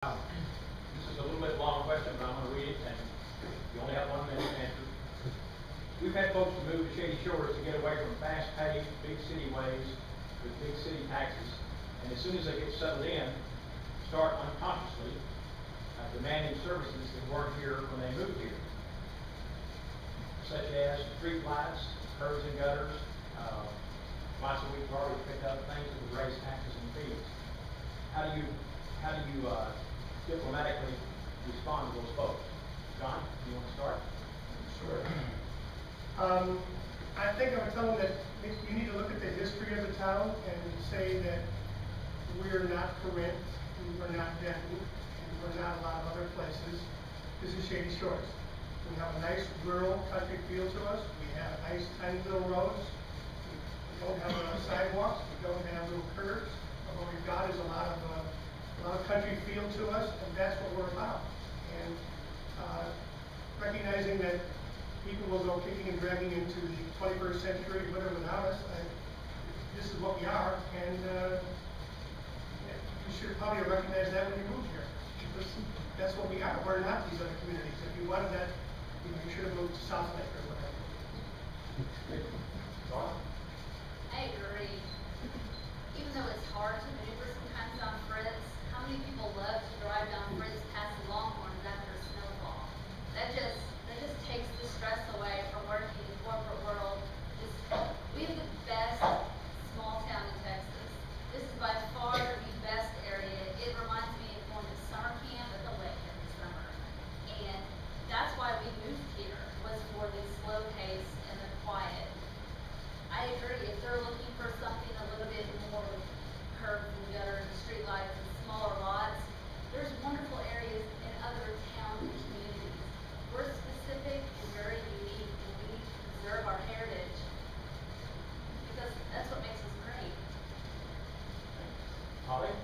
This is a little bit long question, but I'm going to read it, and you only have 1 minute to answer. We've had folks to move to Shady Shores to get away from fast-paced, big city ways with big city taxes, and as soon as they get settled in, start unconsciously demanding services that weren't here when they moved here, such as street lights, curbs and gutters. Twice a week, we've already picked up things that would raise taxes and fees. How do you diplomatically respond to those folks? John, do you want to start? Sure. I think I would tell them that you need to look at the history of the town and say that we're not Corinth, we're not Denton, and we're not a lot of other places. This is Shady Shores. We have a nice rural country feel to us. We have nice tiny little roads. We don't have sidewalks. We don't have little curves. What we've got is a lot of country feel to us, and that's what we're about. And recognizing that people will go kicking and dragging into the 21st century, with or without us, this is what we are, and you should probably recognize that when you move here. That's what we are. We're not these other communities. If you wanted that, you should have moved to South Lake or whatever. I agree. Even though it's hard to maneuver sometimes on Fritz, how many people love to drive down Fritz past the Longhorns after a snowfall? That just takes the stress away from working in the corporate world. We have the best small town in Texas. This is by far the best area. It reminds me of going to summer camp at the lake every summer. And that's why we moved here, was for the slow pace and the quiet. I agree, if they're looking for something a little bit more with curbs and gutters and streetlights and smaller lots, there's wonderful areas in other towns and communities. We're specific and very unique, and we need to preserve our heritage because that's what makes us great. Holly?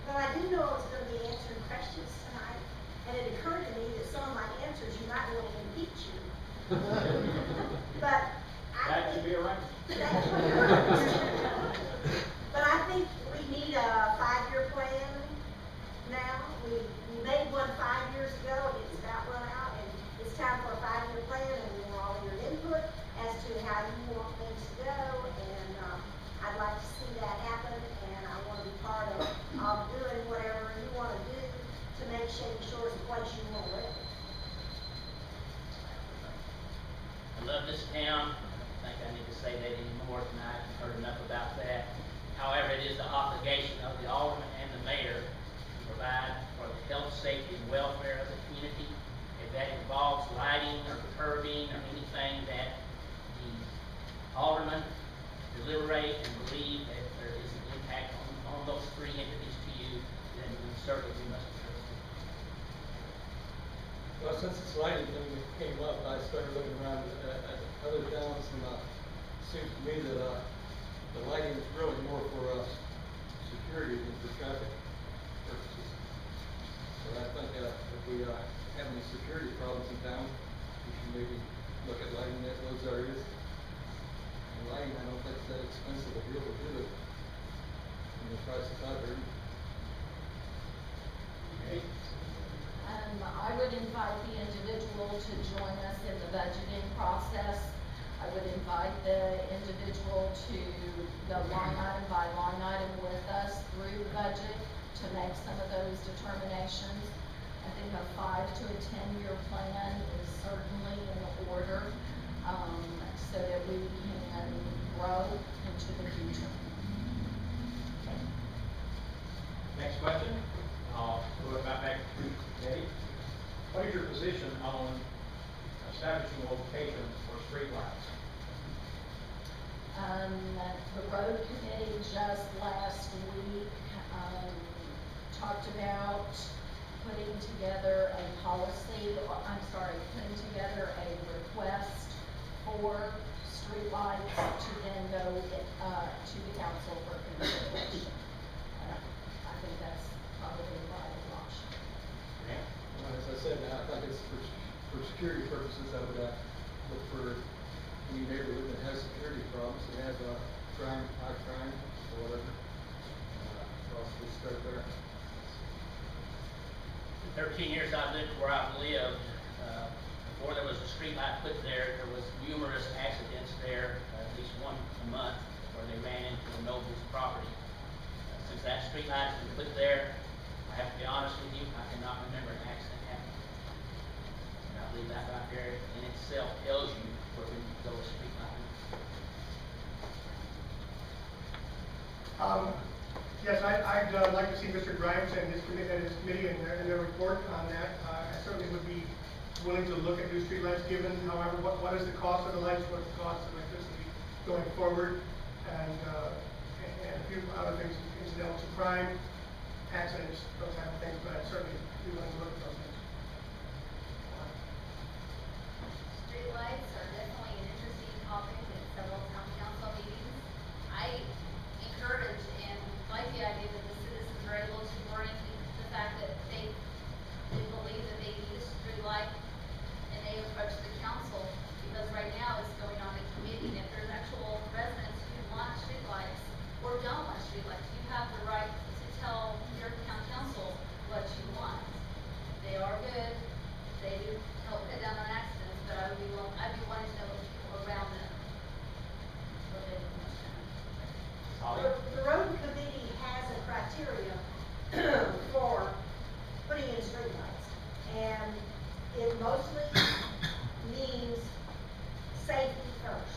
Well, I didn't know I was going to be answering questions tonight, and it occurred to me that some of my answers you might want to impeach you. But That should be a right. But I think we need a 5-year plan now. We made one 5 years ago, and it's about run out, and it's time for a 5-year plan, and we want all your input as to how you want things to go, and I'd like to see that happen, and I want to be part of doing whatever you want to do to make Shady Shores the place you want to live. I love this town. I think I need to say that anymore tonight. I've heard enough about that. However, it is the obligation of the alderman and the mayor to provide for the health, safety, and welfare of the community. If that involves lighting or curbing or anything that the aldermen deliberate and believe that there is an impact on those 3 entities to you, then certainly we must address it. Well, since this lighting thing came up, I started looking around at other towns, and it seems to me that the lighting is really more for security than for traffic purposes. So I think if we have any security problems in town, we should maybe look at lighting those areas. And lighting, I don't think it's that expensive to be able to do it. And the price is not very. I would invite the individual to join us in the budgeting process. I would invite the individual to go line item by line item with us through the budget to make some of those determinations. I think a 5 to a 10-year plan is certainly in order, so that we can grow into the future. Next question. I'll go back to Eddie. What is your position on establishing locations for streetlights? The road committee just last week talked about putting together a putting together a request for streetlights to then go to the council for consideration. I think that's probably a viable option. Yeah. Well, as I said, I think it's for security purposes. I would look for any neighborhood that has security problems, that have high crime, or whatever. Possibly start there. 13 years I've lived where I've lived, before there was a street light put there, there was numerous accidents there, at least one a month, where they ran into the noble's property. Since that street light has been put there, I have to be honest with you, I cannot remember an accident happening. And I believe that right there in itself tells you where we need to go with street lighting. Yes, I'd like to see Mr. Grimes and his committee and their report on that. I certainly would be willing to look at new streetlights, given, however, what is the cost of the lights, what's the cost of electricity going forward, and a few other things incidental to crime, accidents, those type of things, but I'd certainly be willing to look at those things. Streetlights are definitely an interesting topic in several town council meetings. I encourage and like the idea that the citizens are able to bring the fact that they believe that they need a streetlight and they approach the council, because right now it's going on a committee, and if there's actual residents who want streetlights or don't want streetlights, you have the right to tell your town council what you want. They are good, they do help cut down on accidents, but I'd be wanting to know the people around them. What they would want to know. Holly? The road committee has a criteria for putting in streetlights, and it mostly means safety first.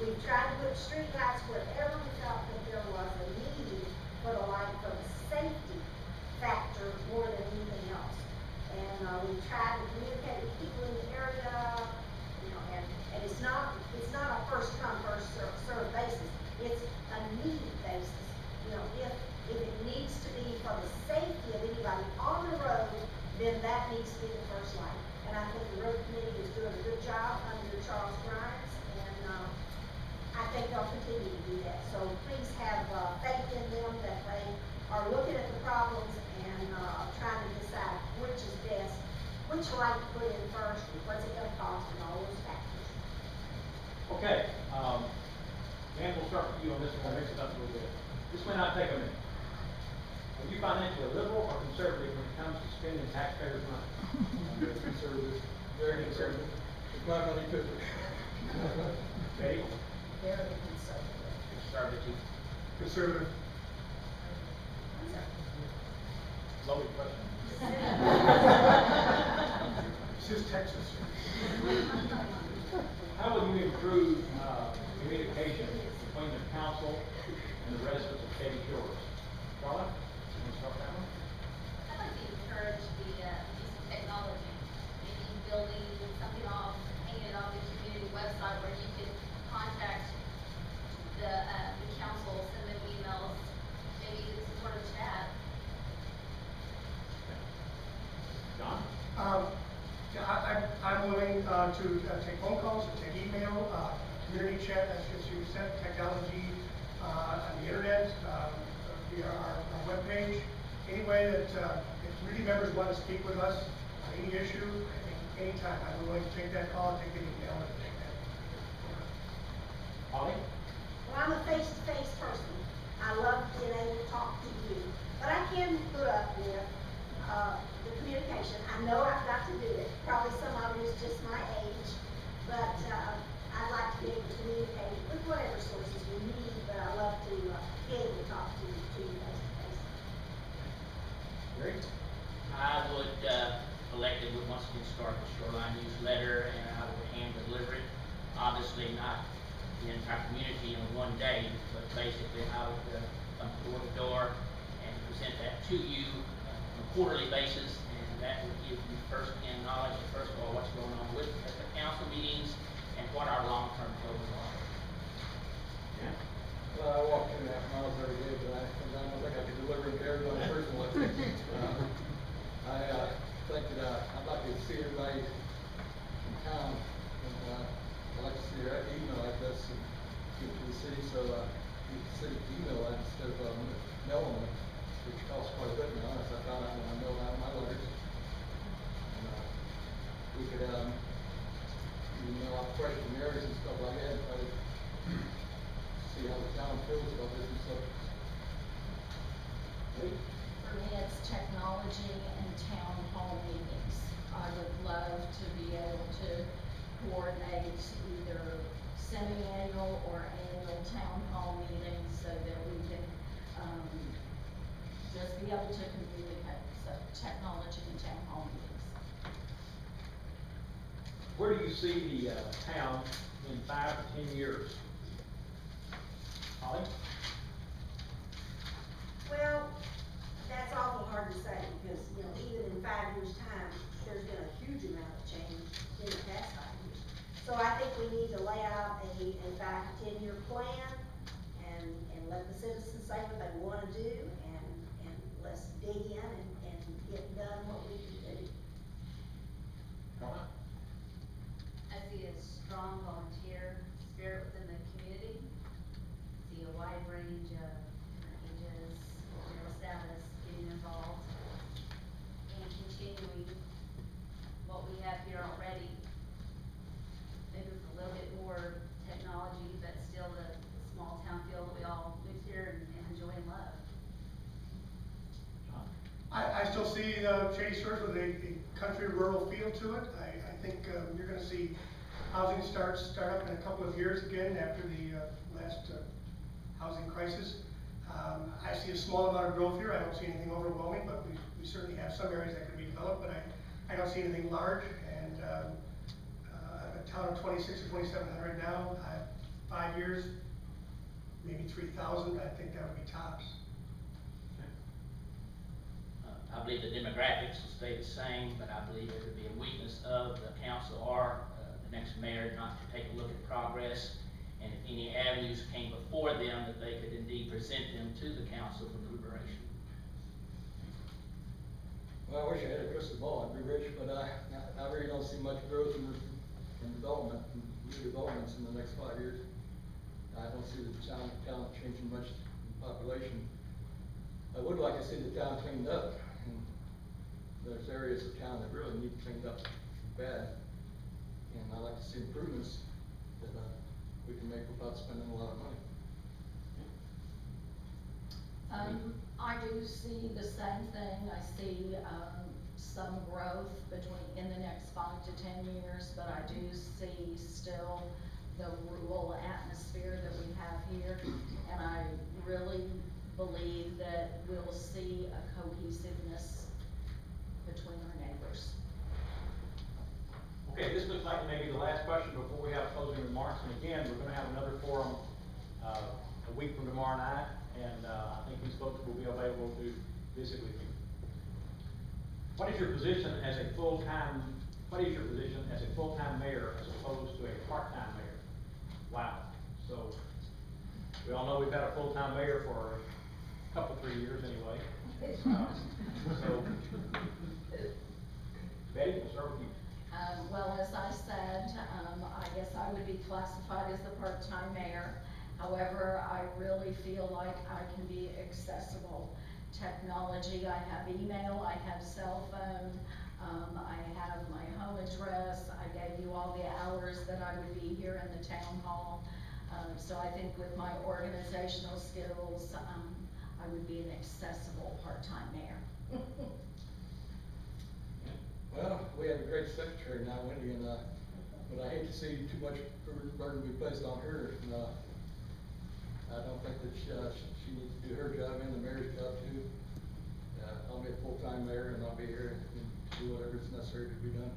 We've tried to put streetlights wherever we felt that there was a need for the light for the safety factor more than anything else. And we tried to communicate with people in the area, you know, and it's not a first come, first served basis. It's a need basis. You know, if it needs to be for the safety of anybody on the road, then that needs to be the first light. And I think the road committee is doing a good job under Charles Grimes, and I think they'll continue to do that. So please have faith in them that they are looking at the problems and trying to decide which is best, which light to put in first, what's it going to cost, and all those factors. Okay, Dan, we'll start with you on this one, mix it up a little bit. This may not take a minute. Are you financially liberal or conservative when it comes to spending taxpayers' money? I'm very conservative, very conservative. It's my money too. Betty? Very conservative. Conservative. Conservative. Loaded question. This is Texas. How will you improve communication between the council and the residents of Shady Shores? Charlotte, you want to start that one? I'd like to encourage the use of technology, maybe building something off, hanging it off the community website where you can contact the council, send them emails, maybe even some sort of chat. John? Yeah, I'm willing to take phone calls, to take email, community chat, as you said, technology, on the internet, via our webpage. Any way that if community members want to speak with us on any issue, anytime, I'm willing to take that call, take the email, and take that. Holly? Well, I'm a face-to-face person. I love being able to talk to you, but I can put up with the communication. I know I've got to do it. Probably some of it is just my age, but I'd like to be able to communicate with whatever sources we need, but I love to be able to talk to you face-to-face. Great. I would collectively once again start the Shoreline newsletter, and I would hand deliver it. Obviously not the entire community in one day, but basically I would come door to door and present that to you on a quarterly basis, and that would give you first-hand knowledge of, first of all, what's going on with the council meetings and what our long-term goals are. Yeah. Well, I walk 2.5 miles every day, but sometimes I think I could deliver it to everybody personally. I think that I'd like to see everybody in town, and I'd like to see their email address and give it to the city, so you can send email that instead of mailing it, which costs quite a bit now, as I found out when I mailed out my letters. And we could email out questionnaires and stuff like that, try to see how the town feels about different subjects. For me, it's technology to be able to coordinate either semi-annual or annual town hall meetings so that we can, just be able to communicate, so technology and town hall meetings. Where do you see the, town in 5 to 10 years? Holly? Well, that's awful hard to say, because, you know, even in 5 years' time, there's been a huge amount of change in the past 5 years. So I think we need to lay out a 5 to 10 year plan and let the citizens say what they wanna do, and let's dig in and get done what we can do. Donna? I see a strong volunteer spirit within the community. See a wide range of different ages, marital status, getting involved, and continuing what we have here already. Maybe with a little bit more technology, but still the small town feel that we all live here and enjoy and love. John? I still see Shady Shores with a country rural feel to it. I think you're gonna see housing start up in a couple of years again after the last housing crisis. I see a small amount of growth here. I don't see anything overwhelming, but we certainly have some areas that can be developed, but I don't see anything large. And a town of 26 or 2,700 now, 5 years, maybe 3,000. I think that would be tops. I believe the demographics will stay the same, but I believe it would be a weakness of the council or the next mayor not to take a look at progress, and if any avenues came before them, that they could indeed present them to the council for deliberation. Well, I wish I had a crystal ball, I'd be rich, but I really don't see much growth in development, new developments in the next 5 years. I don't see the town changing much in population. I would like to see the town cleaned up, and there's areas of town that really need cleaned up bad. And I'd like to see improvements that we can make without spending a lot of money. I do see the same thing. I see, some growth in the next 5 to 10 years, but I do see still the rural atmosphere that we have here. And I really believe that we'll see a cohesiveness between our neighbors. Okay, this looks like maybe the last question before we have closing remarks. And again, we're gonna have another forum, a week from tomorrow night, and, I think these folks will be available to visit with you. What is your position as a full-time mayor as opposed to a part-time mayor? Wow. So, we all know we've had a full-time mayor for a couple, 3 years anyway. So, Betty, we'll start with you. Well, as I said, I guess I would be classified as the part-time mayor. However, I really feel like I can be accessible. Technology, I have email, I have cell phone, I have my home address, I gave you all the hours that I would be here in the town hall. So I think with my organizational skills, I would be an accessible part-time mayor. Well, we have a great secretary now, Wendy, and, but I hate to see too much burden be placed on her. And, I don't think that she needs to do her job and the mayor's job too. I'll be a full-time mayor, and I'll be here and do whatever is necessary to be done.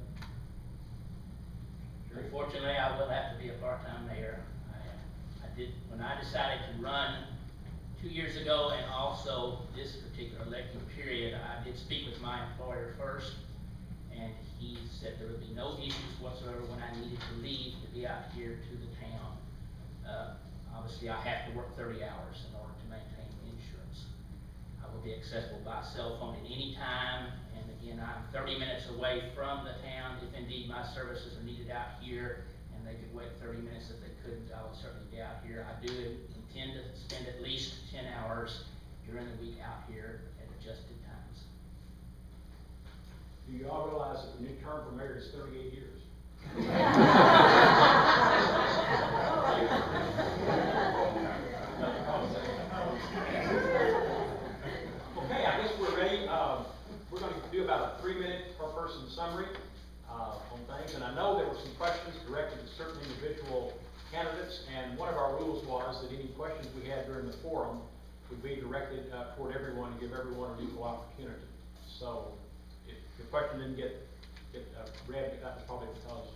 Unfortunately, I will have to be a part-time mayor. When I decided to run 2 years ago, and also this particular electing period, I did speak with my employer first, and he said there would be no issues whatsoever when I needed to leave to be out here to the town. Obviously, I have to work 30 hours in order to maintain insurance. I will be accessible by cell phone at any time, and again, I'm 30 minutes away from the town. If indeed my services are needed out here, and they could wait 30 minutes if they couldn't, I would certainly be out here. I do intend to spend at least 10 hours during the week out here at adjusted times. Do you all realize that the new term for mayor is 38 years? Okay, I guess we're ready. We're going to do about a 3-minute per person summary. on things. And I know there were some questions directed at certain individual candidates, and one of our rules was that any questions we had during the forum would be directed toward everyone, to give everyone an equal opportunity. So if your question didn't get read, that was probably because